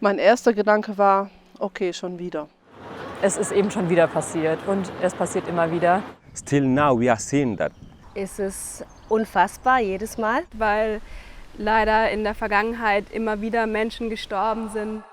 Mein erster Gedanke war, okay, schon wieder. Es ist eben schon wieder passiert und es passiert immer wieder. Still now we are seeing that. Es ist unfassbar jedes Mal, weil leider in der Vergangenheit immer wieder Menschen gestorben sind.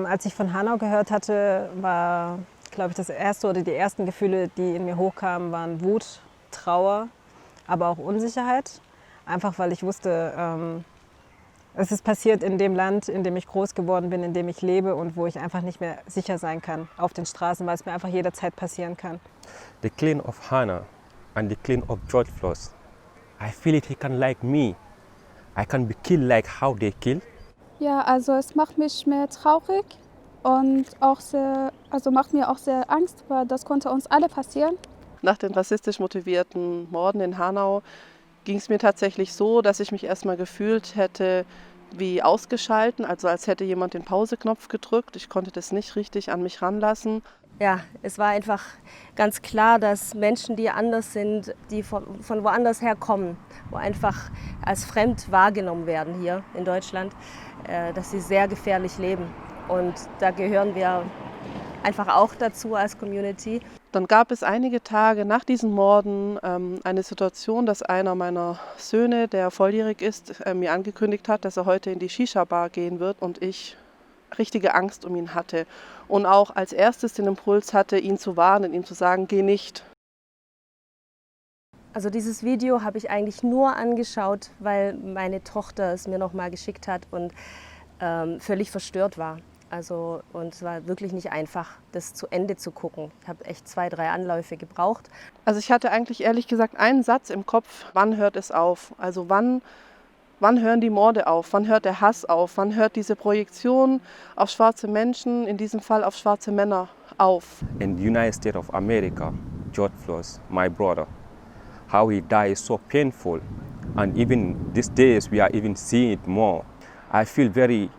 Als ich von Hanau gehört hatte, war, glaube ich, das erste oder die ersten Gefühle, die in mir hochkamen, waren Wut, Trauer, aber auch Unsicherheit. Einfach weil ich wusste, es ist passiert in dem Land, in dem ich groß geworden bin, in dem ich lebe und wo ich einfach nicht mehr sicher sein kann auf den Straßen, weil es mir einfach jederzeit passieren kann. The killing of Hannah and the killing of George Floyd. I feel it, he can like me. I can be killed like how they kill. Ja, also es macht mich mehr traurig und auch macht mir auch sehr Angst, weil das konnte uns alle passieren. Nach den rassistisch motivierten Morden in Hanau ging es mir tatsächlich so, dass ich mich erstmal gefühlt hätte wie ausgeschalten, also als hätte jemand den Pauseknopf gedrückt. Ich konnte das nicht richtig an mich ranlassen. Ja, es war einfach ganz klar, dass Menschen, die anders sind, die von woanders herkommen, wo einfach als fremd wahrgenommen werden hier in Deutschland, dass sie sehr gefährlich leben. Und da gehören wir einfach auch dazu als Community. Dann gab es einige Tage nach diesen Morden eine Situation, dass einer meiner Söhne, der volljährig ist, mir angekündigt hat, dass er heute in die Shisha-Bar gehen wird und ich richtige Angst um ihn hatte. Und auch als erstes den Impuls hatte, ihn zu warnen, ihm zu sagen, geh nicht. Also dieses Video habe ich eigentlich nur angeschaut, weil meine Tochter es mir nochmal geschickt hat und völlig verstört war. Und es war wirklich nicht einfach, das zu Ende zu gucken. Ich habe echt 2, 3 Anläufe gebraucht. Also ich hatte eigentlich ehrlich gesagt einen Satz im Kopf, wann hört es auf? Also wann hören die Morde auf? Wann hört der Hass auf? Wann hört diese Projektion auf schwarze Menschen, in diesem Fall auf schwarze Männer, auf? In the United States of America, George Floyd, my brother, how he died is so painful. And even these days we are even seeing it more. I feel very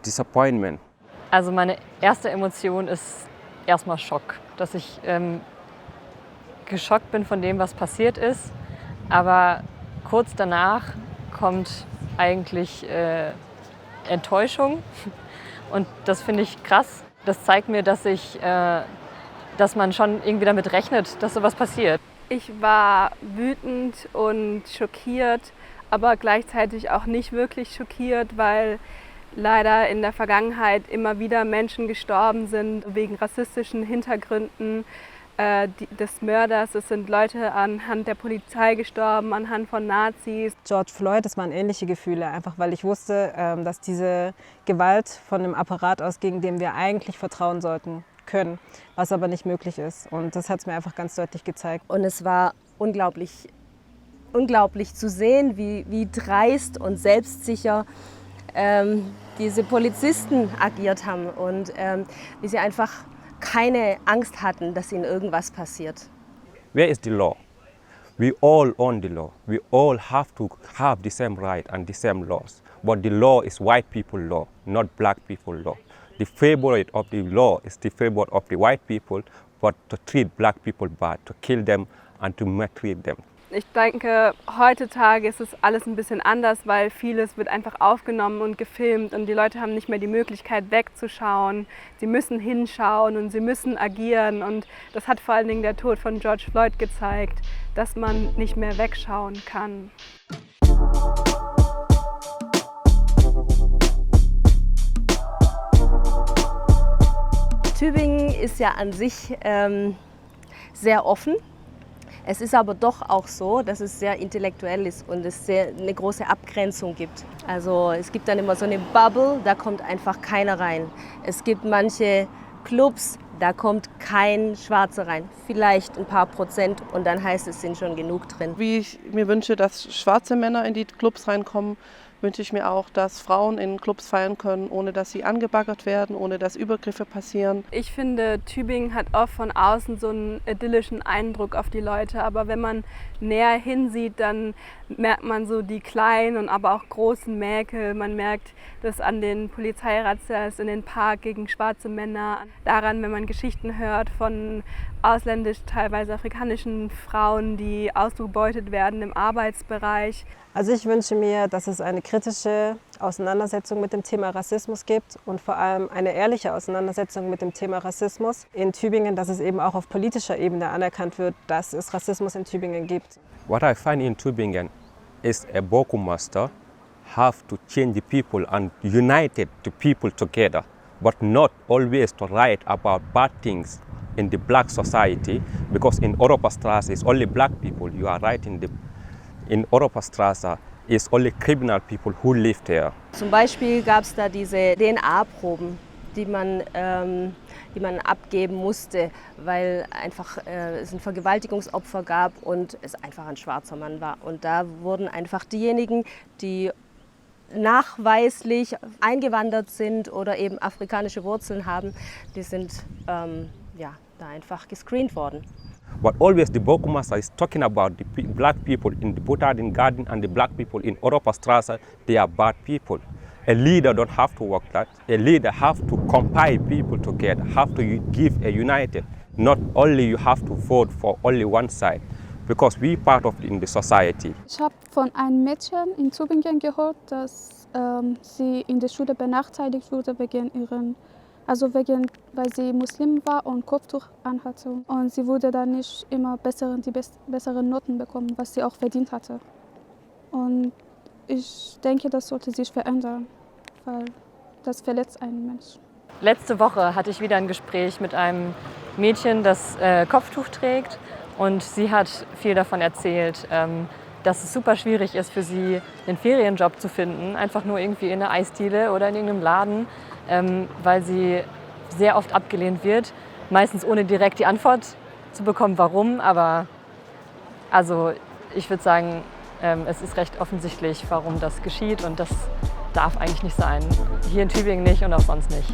disappointment. Also meine erste Emotion ist erstmal Schock, dass ich geschockt bin von dem, was passiert ist. Aber kurz danach kommt eigentlich Enttäuschung und das finde ich krass. Das zeigt mir, dass man schon irgendwie damit rechnet, dass sowas passiert. Ich war wütend und schockiert, aber gleichzeitig auch nicht wirklich schockiert, weil leider in der Vergangenheit immer wieder Menschen gestorben sind wegen rassistischen Hintergründen des Mörders. Es sind Leute anhand der Polizei gestorben, anhand von Nazis. George Floyd, das waren ähnliche Gefühle, einfach weil ich wusste, dass diese Gewalt von einem Apparat ausging, dem wir eigentlich vertrauen sollten können, was aber nicht möglich ist. Und das hat es mir einfach ganz deutlich gezeigt. Und es war unglaublich zu sehen, wie dreist und selbstsicher diese Polizisten agiert haben und wie sie einfach keine Angst hatten, dass ihnen irgendwas passiert. Where is the law? We all own the law. We all have to have the same right and the same laws. But the law is white people law, not black people law. The favorite of the law is the favorite of the white people, but to treat black people bad, to kill them and to maltreat them. Ich denke, heutzutage ist es alles ein bisschen anders, weil vieles wird einfach aufgenommen und gefilmt und die Leute haben nicht mehr die Möglichkeit wegzuschauen. Sie müssen hinschauen und sie müssen agieren und das hat vor allen Dingen der Tod von George Floyd gezeigt, dass man nicht mehr wegschauen kann. Tübingen ist ja an sich sehr offen. Es ist aber doch auch so, dass es sehr intellektuell ist und es eine große Abgrenzung gibt. Also es gibt dann immer so eine Bubble, da kommt einfach keiner rein. Es gibt manche Clubs, Da kommt kein Schwarzer rein, vielleicht ein paar Prozent und dann heißt es, sind schon genug drin. Wie ich mir wünsche, dass schwarze Männer in die Clubs reinkommen, wünsche ich mir auch, dass Frauen in Clubs feiern können, ohne dass sie angebaggert werden, ohne dass Übergriffe passieren. Ich finde, Tübingen hat oft von außen so einen idyllischen Eindruck auf die Leute, aber wenn man näher hinsieht, dann merkt man so die kleinen und aber auch großen Mäkel. Man merkt das an den Polizeirazzias in den Park gegen schwarze Männer, daran, wenn man Geschichten hört von ausländisch, teilweise afrikanischen Frauen, die ausgebeutet werden im Arbeitsbereich. Also ich wünsche mir, dass es eine kritische Auseinandersetzung mit dem Thema Rassismus gibt und vor allem eine ehrliche Auseinandersetzung mit dem Thema Rassismus in Tübingen, dass es eben auch auf politischer Ebene anerkannt wird, dass es Rassismus in Tübingen gibt. What I find in Tübingen is a Burgomaster have to change the people and united the people together, but not always to write about bad things in the black society, because in Europastraße it's only black people. You are right, in Europastraße is only criminal people who live there. Zum Beispiel gab es da diese DNA-Proben, die man abgeben musste, weil einfach es ein Vergewaltigungsopfer gab und es einfach ein schwarzer Mann war. Und da wurden einfach diejenigen, die nachweislich eingewandert sind oder eben afrikanische Wurzeln haben, die sind da einfach gescreent worden. But always the Burgomaster is talking about the black people in the Botanic Garden and the black people in Europastraße, they are bad people. A leader don't have to work that. A leader have to compile people together, have to give a united. Not only you have to vote for only one side, because we part of in the society. Ich habe von einem Mädchen in Tübingen gehört, dass sie in der Schule benachteiligt wurde weil sie Muslim war und Kopftuch anhatte. Und sie wurde dann nicht immer besseren Noten bekommen, was sie auch verdient hatte. Und ich denke, das sollte sich verändern, weil das verletzt einen Menschen. Letzte Woche hatte ich wieder ein Gespräch mit einem Mädchen, das Kopftuch trägt. Und sie hat viel davon erzählt, dass es super schwierig ist für sie, einen Ferienjob zu finden. Einfach nur irgendwie in einer Eisdiele oder in irgendeinem Laden, weil sie sehr oft abgelehnt wird. Meistens ohne direkt die Antwort zu bekommen, warum. Aber also ich würde sagen, es ist recht offensichtlich, warum das geschieht. Und das darf eigentlich nicht sein. Hier in Tübingen nicht und auch sonst nicht.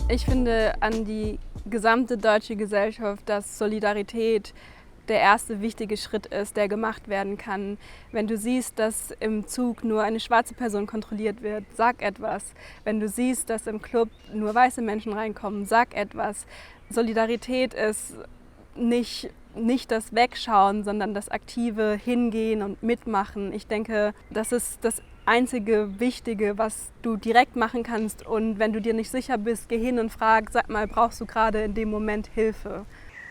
Ich finde an die gesamte deutsche Gesellschaft, dass Solidarität der erste wichtige Schritt ist, der gemacht werden kann. Wenn du siehst, dass im Zug nur eine schwarze Person kontrolliert wird, sag etwas. Wenn du siehst, dass im Club nur weiße Menschen reinkommen, sag etwas. Solidarität ist nicht das Wegschauen, sondern das aktive Hingehen und Mitmachen. Ich denke, das ist das einzige Wichtige, was du direkt machen kannst. Und wenn du dir nicht sicher bist, geh hin und frag, sag mal, brauchst du gerade in dem Moment Hilfe?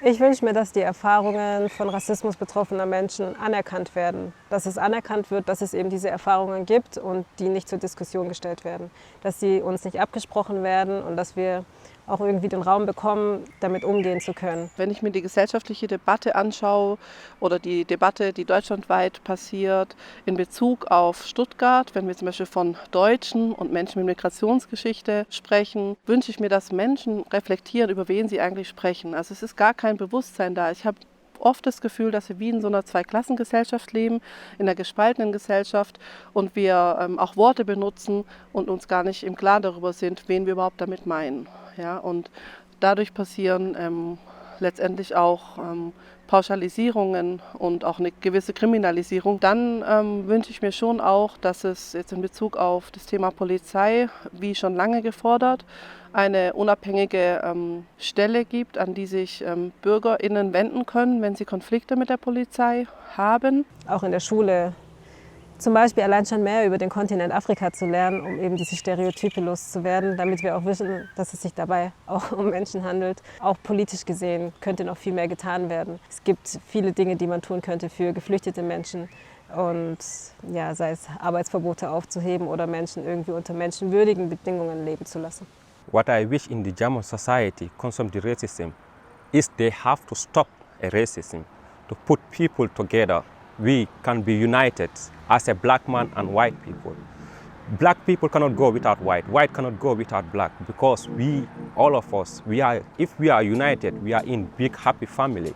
Ich wünsche mir, dass die Erfahrungen von Rassismus betroffener Menschen anerkannt werden. Dass es anerkannt wird, dass es eben diese Erfahrungen gibt und die nicht zur Diskussion gestellt werden. Dass sie uns nicht abgesprochen werden und dass wir auch irgendwie den Raum bekommen, damit umgehen zu können. Wenn ich mir die gesellschaftliche Debatte anschaue oder die Debatte, die deutschlandweit passiert, in Bezug auf Stuttgart, wenn wir zum Beispiel von Deutschen und Menschen mit Migrationsgeschichte sprechen, wünsche ich mir, dass Menschen reflektieren, über wen sie eigentlich sprechen. Also es ist gar kein Bewusstsein da. Ich habe oft das Gefühl, dass wir wie in so einer Zweiklassengesellschaft leben, in einer gespaltenen Gesellschaft und wir auch Worte benutzen und uns gar nicht im Klaren darüber sind, wen wir überhaupt damit meinen. Ja, und dadurch passieren letztendlich auch Pauschalisierungen und auch eine gewisse Kriminalisierung. Dann wünsche ich mir schon auch, dass es jetzt in Bezug auf das Thema Polizei, wie schon lange gefordert, eine unabhängige Stelle gibt, an die sich BürgerInnen wenden können, wenn sie Konflikte mit der Polizei haben. Auch in der Schule zum Beispiel allein schon mehr über den Kontinent Afrika zu lernen, um eben diese Stereotype loszuwerden, damit wir auch wissen, dass es sich dabei auch um Menschen handelt. Auch politisch gesehen könnte noch viel mehr getan werden. Es gibt viele Dinge, die man tun könnte für geflüchtete Menschen. Und ja, sei es Arbeitsverbote aufzuheben oder Menschen irgendwie unter menschenwürdigen Bedingungen leben zu lassen. What I wish in the German society concerning the racism is they have to stop a racism, to put people together we can be united as a black man and white people. Black people cannot go without white. White cannot go without black, because we, all of us, if we are united, we are in big happy family.